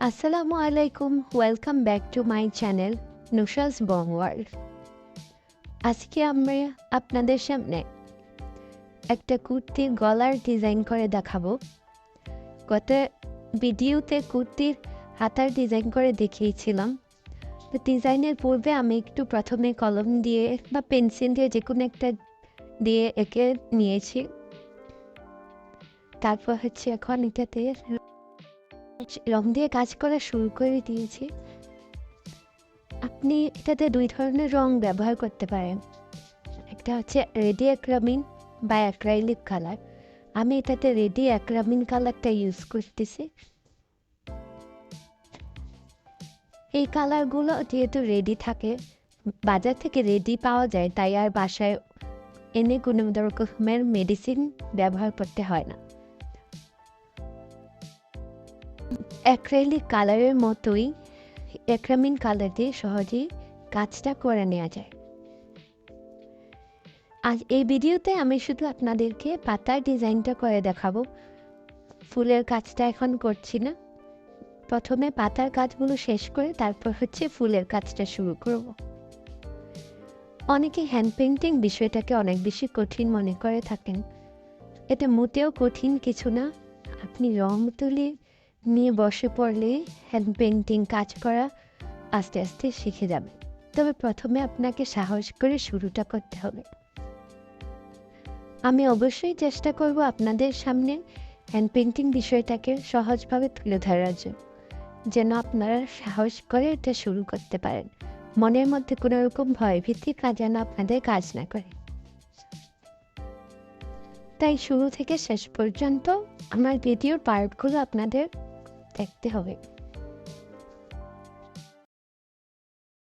আসসালামু আলাইকুম, welcome back to my channel Nusha's Bong world. আজকে আমরা আপনাদের সামনে একটা কুর্তির গলার ডিজাইন করে দেখাবো। গত ভিডিওতে কুর্তির হাতার ডিজাইন করে দেখিয়েছিলাম। তো ডিজাইনের পূর্বে আমি একটু প্রথমে কলম দিয়ে বা পেন্সিল দিয়ে যে কোনো একটা দিয়ে এঁকে নিয়েছি। তারপর এখন এটাতে রং দিয়ে কাজ করা শুরু করে দিয়েছি। আপনি এটাতে দুই ধরনের রং ব্যবহার করতে পারেন। একটা হচ্ছে রেডি অ্যাক্রামিন বা অ্যাক্রাইলিক কালার। আমি এটাতে রেডি অ্যাক্রামিন কালারটা ইউজ করতেছি। এই কালারগুলো যেহেতু রেডি থাকে, বাজার থেকে রেডি পাওয়া যায়, তাই আর বাসায় এনে কোনো রকমের মেডিসিন ব্যবহার করতে হয় না। অ্যাক্রাইলিক কালারের মতোই অ্যাক্রামিন কালার দিয়ে সহজেই কাজটা করে নেওয়া যায়। আজ এই ভিডিওতে আমি শুধু আপনাদেরকে পাতার ডিজাইনটা করে দেখাবো। ফুলের কাজটা এখন করছি না। প্রথমে পাতার কাজগুলো শেষ করে তারপর ফুলের কাজটা শুরু করব। অনেকে হ্যান্ড পেইন্টিং বিষয়টাকে অনেক বেশি কঠিন মনে করে থাকেন। এটা মোটেও কঠিন কিছু না। আপনি রং তুলি নিয়ে বসে পড়লে হ্যান্ড পেইন্টিং কাজ করা আস্তে আস্তে শিখে যাবে। তবে প্রথমে আপনাকে সাহস করে শুরুটা করতে হবে। আমি অবশ্যই চেষ্টা করব আপনাদের সামনে হ্যান্ড পেইন্টিং বিষয়টাকে সহজভাবে তুলে ধরার জন্য, যেন আপনারা সাহস করে এটা শুরু করতে পারেন। মনের মধ্যে কোনো রকম ভয়ভীতি যেন আপনাদের কাজ না করে। তাই শুরু থেকে শেষ পর্যন্ত আমার ভিডিওর পার্টগুলো আপনাদের দেখতে হবে।